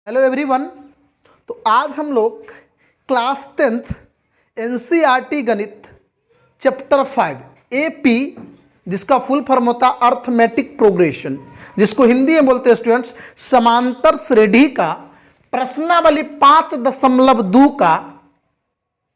Hello everyone. तो आज हम लोग क्लास 10th एनसीईआरटी गणित चैप्टर 5 एपी, जिसका फुल फॉर्म होता है अर्थमेटिक प्रोग्रेशन, जिसको हिंदी में बोलते हैं स्टूडेंट्स समांतर श्रेणी का प्रश्नावली 5.2 का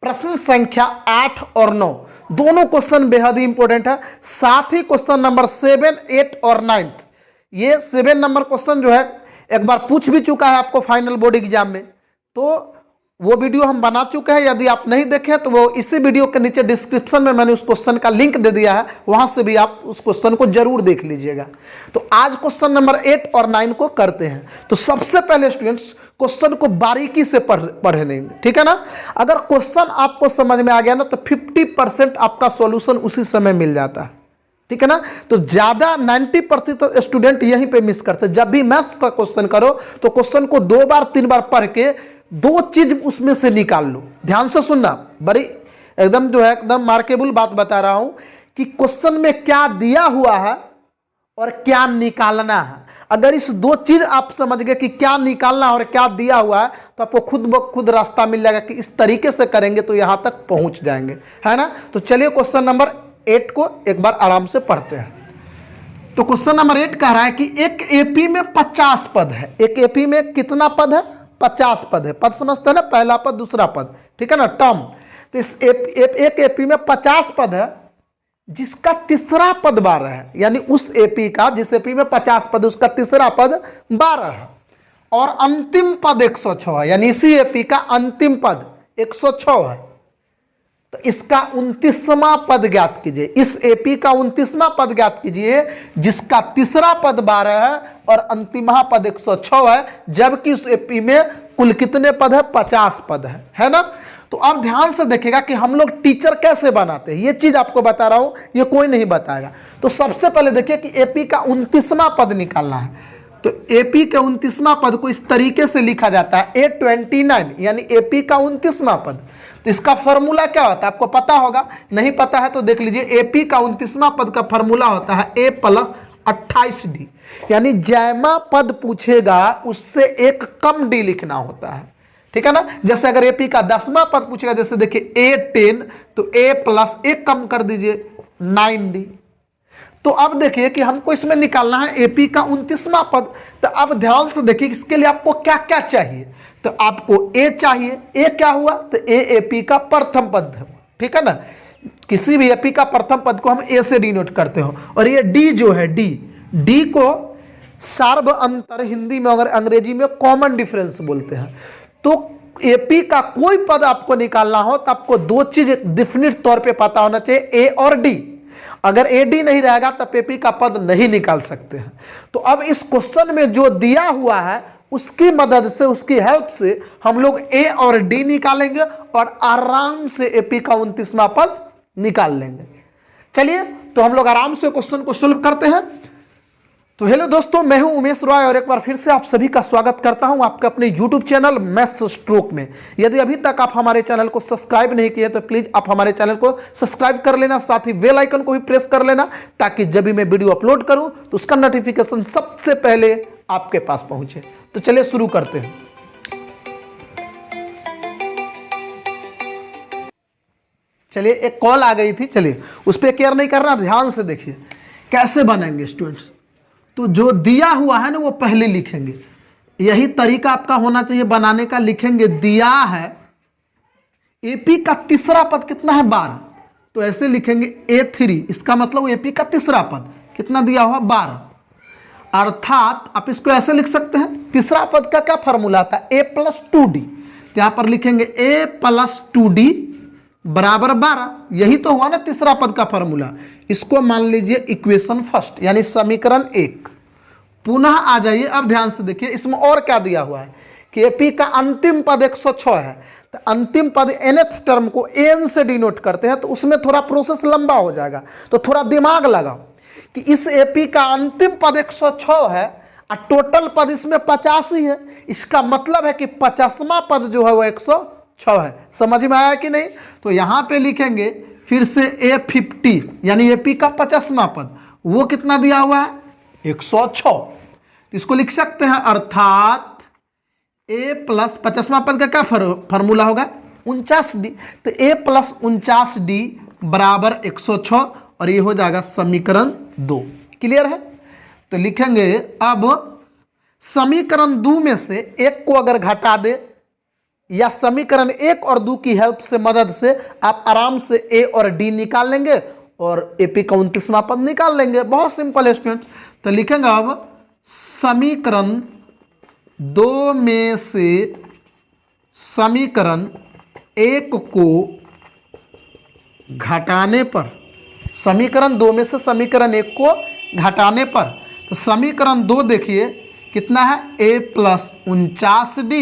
प्रश्न संख्या 8 और 9 दोनों क्वेश्चन बेहद ही इंपॉर्टेंट है। साथ ही क्वेश्चन नंबर 7, 8 और 9, ये 7 नंबर क्वेश्चन जो है एक बार पूछ भी चुका है आपको फाइनल बोर्ड एग्जाम में, तो वो वीडियो हम बना चुके हैं। यदि आप नहीं देखें तो वो इसी वीडियो के नीचे डिस्क्रिप्शन में मैंने उस क्वेश्चन का लिंक दे दिया है, वहां से भी आप उस क्वेश्चन को जरूर देख लीजिएगा। तो आज क्वेश्चन नंबर 8 और 9 को करते हैं। तो सबसे पहले स्टूडेंट्स क्वेश्चन को बारीकी से पढ़े लेंगे, ठीक है ना। अगर क्वेश्चन आपको समझ में आ गया ना तो 50% आपका सॉल्यूशन उसी समय मिल जाता है, ठीक है ना। तो ज्यादा 90% स्टूडेंट यहीं पे मिस करते हैं। जब भी मैथ का क्वेश्चन करो तो क्वेश्चन को 2 बार 3 बार पढ़ के 2 चीज उसमें से निकाल लो। ध्यान से सुनना, बड़ी एकदम जो है एकदम मार्केबल बात बता रहा हूं कि क्वेश्चन में क्या दिया हुआ है और क्या निकालना है। अगर इस 2 चीज आप समझ गए कि क्या निकालना है और क्या दिया हुआ है तो आपको खुद ब खुद रास्ता मिल जाएगा कि इस तरीके से करेंगे तो यहां तक पहुंच जाएंगे, है ना। तो चलिए क्वेश्चन नंबर 8 को एक बार आराम से पढ़ते हैं। तो क्वेश्चन नंबर 8 कह रहा है कि एक एपी में 50 पद है। एक एपी में कितना पद है? 50 पद है। पद समझते हैं ना, पहला पद दूसरा पद, ठीक है ना, टर्म। तो इस एक एपी में 50 पद है जिसका तीसरा पद 12 है। यानी उस एपी का, जिस एपी में 50 पद उसका तीसरा पद 12 है और अंतिम पद 106 है। यानी इसी एपी का अंतिम पद 106 है। तो इसका 29वां पद ज्ञात कीजिए। इस एपी का 29वां पद ज्ञात कीजिए जिसका तीसरा पद 12 है और अंतिमा पद 106 है, जबकि इस एपी में कुल कितने पद है? 50 पद है ना। तो अब ध्यान से देखिएगा कि हम लोग टीचर कैसे बनाते हैं, ये चीज आपको बता रहा हूं, ये कोई नहीं बताएगा। तो सबसे पहले देखिए कि एपी का 29वां पद निकालना है। तो एपी के 29वां पद को इस तरीके से लिखा जाता है A29, यानी एपी का 29वां पद। तो इसका फॉर्मूला क्या होता है आपको पता होगा, नहीं पता है तो देख लीजिए। एपी का 29वां पद का फॉर्मूला होता है A + 28D, यानी जैमा पद पूछेगा उससे एक कम डी लिखना होता है, ठीक है ना। जैसे अगर एपी का 10वां पद पूछेगा, जैसे देखिए A10, तो A + 1 कम कर दीजिए 9D। तो अब देखिए कि हमको इसमें निकालना है एपी का 29वां पद। तो अब ध्यान से देखिए इसके लिए आपको क्या क्या चाहिए। तो आपको ए चाहिए। ए क्या हुआ? तो ए एपी का प्रथम पद है, ठीक है ना। किसी भी एपी का प्रथम पद को हम ए से डिनोट करते हो। और ये डी जो है, डी को सार्व अंतर, हिंदी में अगर अंग्रेजी में कॉमन डिफरेंस बोलते हैं। तो एपी का कोई पद आपको निकालना हो तो आपको 2 चीज डेफिनेट तौर पे पता होना चाहिए, ए और डी। अगर एडी नहीं रहेगा तो एपी का पद नहीं निकाल सकते हैं। तो अब इस क्वेश्चन में जो दिया हुआ है उसकी मदद से, उसकी हेल्प से हम लोग ए और डी निकालेंगे और आराम से एपी का 29वां पद निकाल लेंगे। चलिए तो हम लोग आराम से क्वेश्चन को सॉल्व करते हैं। तो हेलो दोस्तों, मैं हूं उमेश रॉय और एक बार फिर से आप सभी का स्वागत करता हूं आपके अपने यूट्यूब चैनल मैथ स्ट्रोक में। यदि अभी तक आप हमारे चैनल को सब्सक्राइब नहीं किए तो प्लीज आप हमारे चैनल को सब्सक्राइब कर लेना, साथ ही बेल आइकन को भी प्रेस कर लेना, ताकि जब भी मैं वीडियो अपलोड करूं तो उसका नोटिफिकेशन सबसे पहले आपके पास पहुंचे। तो चलिए शुरू करते हैं। चलिए एक कॉल आ गई थी, चलिए उस पर केयर नहीं करना, ध्यान से देखिए कैसे बनेंगे स्टूडेंट्स। तो जो दिया हुआ है ना वो पहले लिखेंगे, यही तरीका आपका होना चाहिए बनाने का। लिखेंगे दिया है एपी का तीसरा पद कितना है? 12। तो ऐसे लिखेंगे A3, इसका मतलब एपी का तीसरा पद कितना दिया हुआ? 12। अर्थात आप इसको ऐसे लिख सकते हैं, तीसरा पद का क्या फॉर्मूला आता है? A + 2D। तो यहां पर लिखेंगे A + 2D बराबर 12। यही तो हुआ ना तीसरा पद का फॉर्मूला। इसको मान लीजिए इक्वेशन फर्स्ट, यानी समीकरण 1। पुनः आ जाइए, अब ध्यान से देखिए इसमें और क्या दिया हुआ है कि एपी का अंतिम पद 106 है। तो अंतिम पद nth टर्म को n से डिनोट करते हैं, तो उसमें थोड़ा प्रोसेस लंबा हो जाएगा। तो थोड़ा दिमाग लगाओ कि इस एपी का अंतिम पद 106 है और टोटल पद इसमें 85 है। इसका मतलब है कि 50वां पद जो है वो 106 है। समझ में आया कि नहीं? तो यहां पे लिखेंगे फिर से A50, यानी एपी का 50वां पद, वो कितना दिया हुआ है? 106। इसको लिख सकते हैं अर्थात ए प्लस 50वां पद का क्या फार्मूला होगा 49D। तो ए प्लस 49D बराबर 106 और ये हो जाएगा समीकरण 2। क्लियर है। तो लिखेंगे अब समीकरण 2 में से एक को अगर घटा दे या समीकरण 1 और 2 की हेल्प से मदद से आप आराम से ए और डी निकाल लेंगे और एपी का 29वां पद निकाल लेंगे। बहुत सिंपल है स्टूडेंट। तो लिखेंगे अब समीकरण 2 में से समीकरण 1 को घटाने पर, समीकरण 2 में से समीकरण 1 को घटाने पर, तो समीकरण 2 देखिए कितना है ए प्लस 49D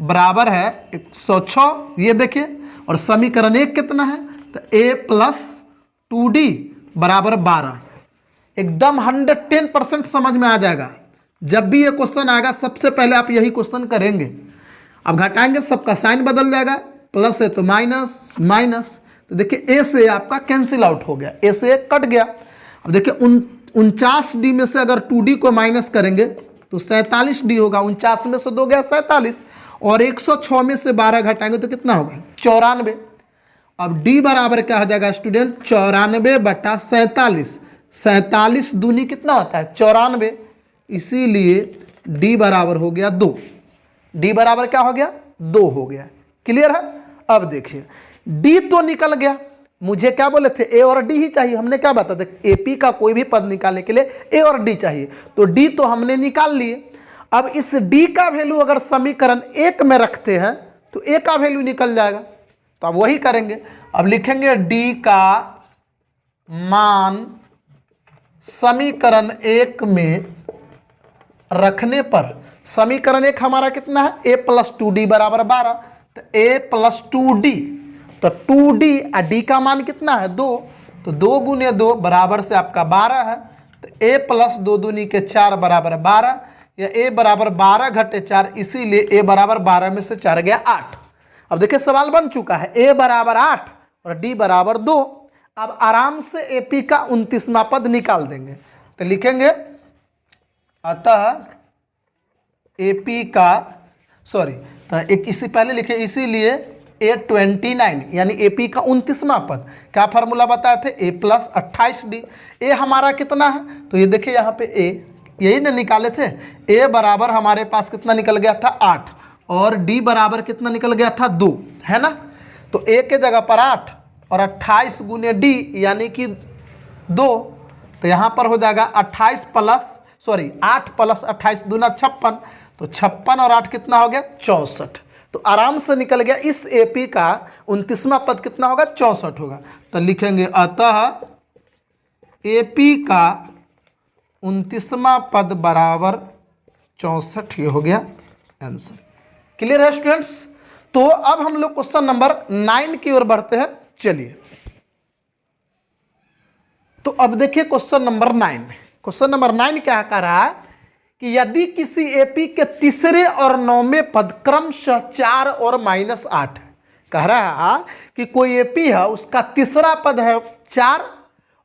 बराबर है 106, ये देखिए। और समीकरण 1 कितना है तो ए प्लस 2D बराबर 12। एकदम 110% समझ में आ जाएगा। जब भी ये क्वेश्चन आएगा सबसे पहले आप यही क्वेश्चन करेंगे। अब घटाएंगे सबका साइन बदल जाएगा, प्लस है तो माइनस, माइनस। तो देखिए ए से आपका कैंसिल आउट हो गया, ए से कट गया। अब देखिए 49D में से अगर 2D को माइनस करेंगे तो 47D होगा। 49 में से 2 गया 47 और 106 में से 12 घटाएंगे तो कितना होगा 94। अब D बराबर क्या हो जाएगा स्टूडेंट 94/47। 47 दूनी कितना होता है 94, इसीलिए D बराबर हो गया 2। D बराबर क्या हो गया 2 हो गया। क्लियर है। अब देखिए D तो निकल गया, मुझे क्या बोले थे ए और डी ही चाहिए। हमने क्या बताया था एपी का कोई भी पद निकालने के लिए ए और डी चाहिए, तो डी तो हमने निकाल लिए। अब इस डी का वैल्यू अगर समीकरण 1 में रखते हैं तो ए का वैल्यू निकल जाएगा, तो अब वही करेंगे। अब लिखेंगे डी का मान समीकरण 1 में रखने पर, समीकरण 1 हमारा कितना है ए प्लस 2D बराबर 12, तो ए प्लस 2D, तो 2D और D का मान कितना है 2, तो 2 गुने 2 बराबर से आपका 12 है। तो a प्लस 2 दूनी के 4 बराबर 12, या a बराबर 12 घटे 4, इसीलिए a बराबर 12 में से 4 गया 8। अब देखिए सवाल बन चुका है a बराबर 8 और d बराबर 2। अब आराम से AP का 29वां पद निकाल देंगे। तो लिखेंगे अतः AP का, सॉरी तो एक इससे पहले लिखे, इसीलिए A29 यानी AP का 29वां पद, क्या फार्मूला बताए थे A प्लस 28D। A हमारा कितना है तो ये देखिए यहाँ पे A यही ना निकाले थे, A बराबर हमारे पास कितना निकल गया था 8 और D बराबर कितना निकल गया था 2, है ना। तो A के जगह पर 8 और 28 गुने D यानी कि 2, तो यहाँ पर हो जाएगा 8 प्लस 28 दूना 56, तो 56 और 8 कितना हो गया 64। तो आराम से निकल गया। इस एपी का 29वां पद कितना होगा 64 होगा। तो लिखेंगे अतः एपी का 29वां पद बराबर 64, ये हो गया आंसर। क्लियर है स्टूडेंट्स। तो अब हम लोग क्वेश्चन नंबर 9 की ओर बढ़ते हैं। चलिए तो अब देखिए क्वेश्चन नंबर 9। क्वेश्चन नंबर 9 क्या कह रहा है कि यदि किसी एपी के तीसरे और 9वें पद क्रमशः 4 और -8 है। कह रहा है कि कोई एपी है, उसका तीसरा पद है 4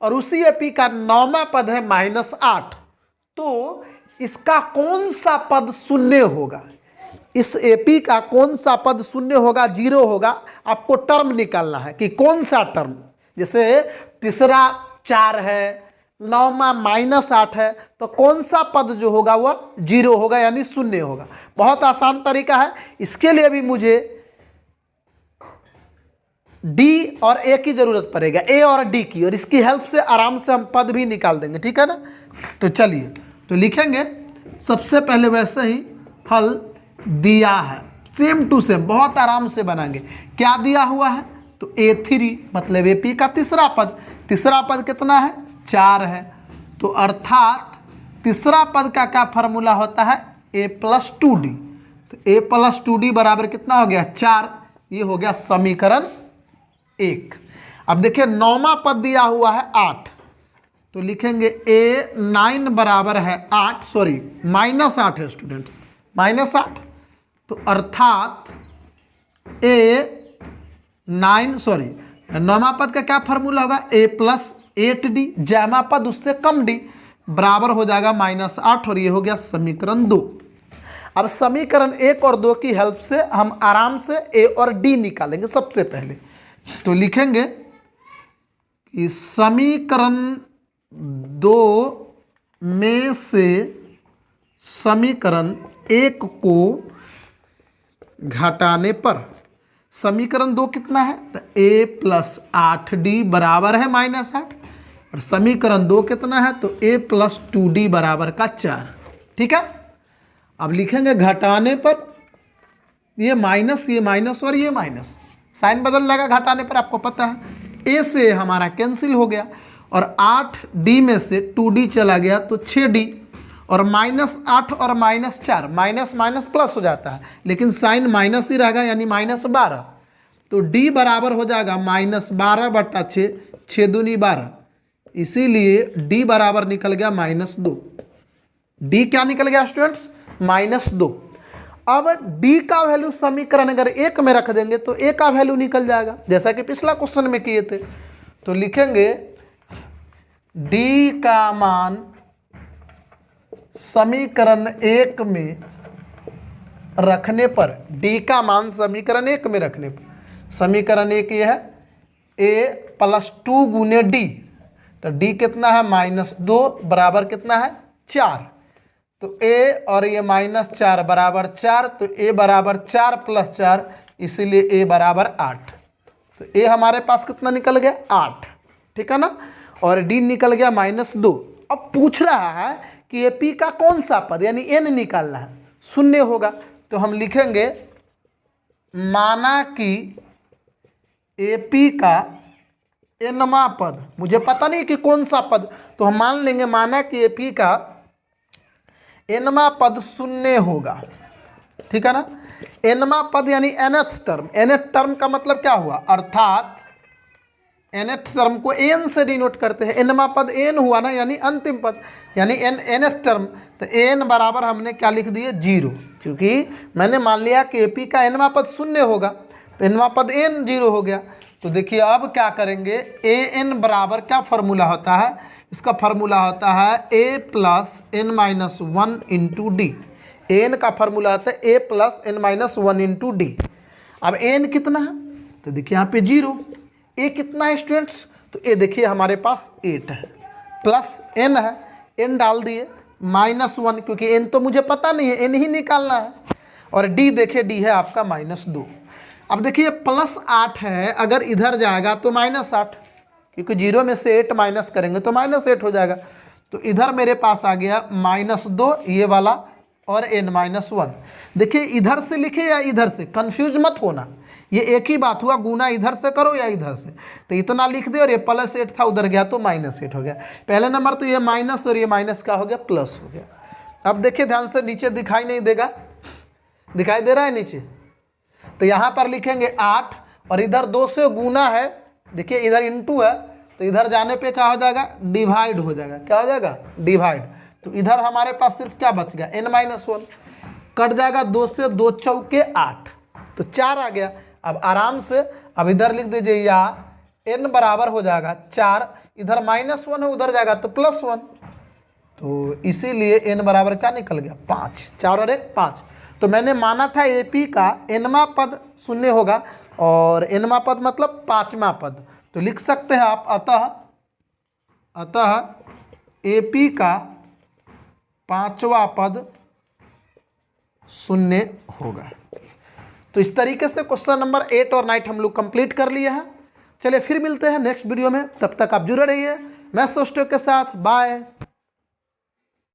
और उसी एपी का 9वां पद है -8, तो इसका कौन सा पद शून्य होगा। इस एपी का कौन सा पद शून्य होगा, 0 होगा। आपको टर्म निकालना है कि कौन सा टर्म, जैसे तीसरा 4 है, 9वां -8 है, तो कौन सा पद जो होगा वह 0 होगा यानी शून्य होगा। बहुत आसान तरीका है। इसके लिए भी मुझे डी और ए की जरूरत पड़ेगा, ए और डी की, और इसकी हेल्प से आराम से हम पद भी निकाल देंगे, ठीक है ना। तो चलिए तो लिखेंगे सबसे पहले वैसे ही हल दिया है, सेम टू सेम, बहुत आराम से बनाएंगे। क्या दिया हुआ है तो A3 मतलब एपी का तीसरा पद, तीसरा पद कितना है 4 है, तो अर्थात तीसरा पद का क्या फार्मूला होता है a प्लस 2D। तो a प्लस 2D बराबर कितना हो गया 4, ये हो गया समीकरण 1। अब देखिए 9वां पद दिया हुआ है 8, तो लिखेंगे A9 बराबर है 8, सॉरी -8 है स्टूडेंट्स, -8, तो अर्थात A9 सॉरी 9वां पद का क्या फार्मूला होगा a प्लस 8D, जैमा पद उससे कम D बराबर हो जाएगा -8, और ये हो गया समीकरण 2। अब समीकरण 1 और 2 की हेल्प से हम आराम से ए और डी निकालेंगे। सबसे पहले तो लिखेंगे कि समीकरण 2 में से समीकरण 1 को घटाने पर समीकरण 2 कितना है, तो a प्लस 8d बराबर है -8, और समीकरण 2 कितना है, तो a प्लस 2d बराबर का 4। ठीक है, अब लिखेंगे घटाने पर ये माइनस और ये माइनस, साइन बदल जाएगा घटाने पर, आपको पता है। a से हमारा कैंसिल हो गया और 8d में से 2d चला गया तो 6d, और -8 और -4 माइनस माइनस प्लस हो जाता है, लेकिन साइन माइनस ही रहेगा यानी -12, तो d बराबर हो जाएगा -12/6, 6 दूनी 12, इसीलिए d बराबर निकल गया -2। d क्या निकल गया स्टूडेंट्स, -2। अब d का वैल्यू समीकरण अगर 1 में रख देंगे तो a का वैल्यू निकल जाएगा, जैसा कि पिछला क्वेश्चन में किए थे। तो लिखेंगे d का मान समीकरण 1 में रखने पर, d का मान समीकरण 1 में रखने पर, समीकरण 1 ये है a प्लस 2 गुने d, तो d कितना है -2 बराबर कितना है 4, तो a और ये -4 बराबर 4, तो a बराबर 4 + 4, इसीलिए a बराबर 8। तो a हमारे पास कितना निकल गया 8, ठीक है ना, और d निकल गया -2। अब पूछ रहा है कि ए पी का कौन सा पद यानी n निकालना है, शून्य होगा, तो हम लिखेंगे माना कि ए पी का nवां पद, मुझे पता नहीं कि कौन सा पद, तो हम मान लेंगे माना कि ए पी का nवां पद शून्य होगा। ठीक है ना, nवां पद यानी nth टर्म, nth टर्म का मतलब क्या हुआ, अर्थात nth टर्म को n से डिनोट करते हैं, nवां पद n हुआ ना, यानी अंतिम पद, यानी nth टर्म, तो n बराबर हमने क्या लिख दिए 0, क्योंकि मैंने मान लिया कि ए पी का nवां पद शून्य होगा, तो nवां पद n 0 हो गया। तो देखिए अब क्या करेंगे, an बराबर क्या फार्मूला होता है, इसका फार्मूला होता है a plus n-1 into D, n का फार्मूला होता है a plus n-1 into D. अब n कितना है, तो देखिए यहाँ पे 0, a कितना है स्टूडेंट्स, तो a देखिए हमारे पास 8 है, प्लस n है, n डाल दिए, -1 क्योंकि n तो मुझे पता नहीं है, n ही निकालना है, और d देखिए d है आपका -2। अब देखिए +8 है, अगर इधर जाएगा तो -8, क्योंकि 0 में से 8 माइनस करेंगे तो -8 हो जाएगा, तो इधर मेरे पास आ गया -2 ये वाला और n-1। देखिए इधर से लिखे या इधर से, कंफ्यूज मत होना, ये एक ही बात हुआ, गुना इधर से करो या इधर से, तो इतना लिख दे, और ये +8 था उधर गया तो -8 हो गया। पहले नंबर तो ये माइनस और ये माइनस क्या हो गया, प्लस हो गया। अब देखिए ध्यान से, नीचे दिखाई नहीं देगा, दिखाई दे रहा है नीचे, तो यहाँ पर लिखेंगे 8 और इधर 2 से गुना है, देखिए इधर इंटू है, तो इधर जाने पे क्या हो जाएगा, डिवाइड हो जाएगा, क्या हो जाएगा, डिवाइड। तो इधर हमारे पास सिर्फ क्या बच गया, n-1 कट जाएगा, 2 से 2 चौके 8, तो 4 आ गया। अब आराम से अब इधर लिख दीजिए, या n बराबर हो जाएगा 4, इधर -1 है उधर जाएगा तो +1, तो इसीलिए n बराबर क्या निकल गया 5, 4 और 1 5। तो मैंने माना था ए पी का nवां पद शून्य होगा, और nवां पद मतलब 5वां पद, तो लिख सकते हैं आप अतः ए पी का 5वां पद शून्य होगा। तो इस तरीके से क्वेश्चन नंबर 8 और 9 हम लोग कंप्लीट कर लिए हैं। चलिए फिर मिलते हैं नेक्स्ट वीडियो में, तब तक आप जुड़े रहिए मैथ्स दोस्तों के साथ, बाय।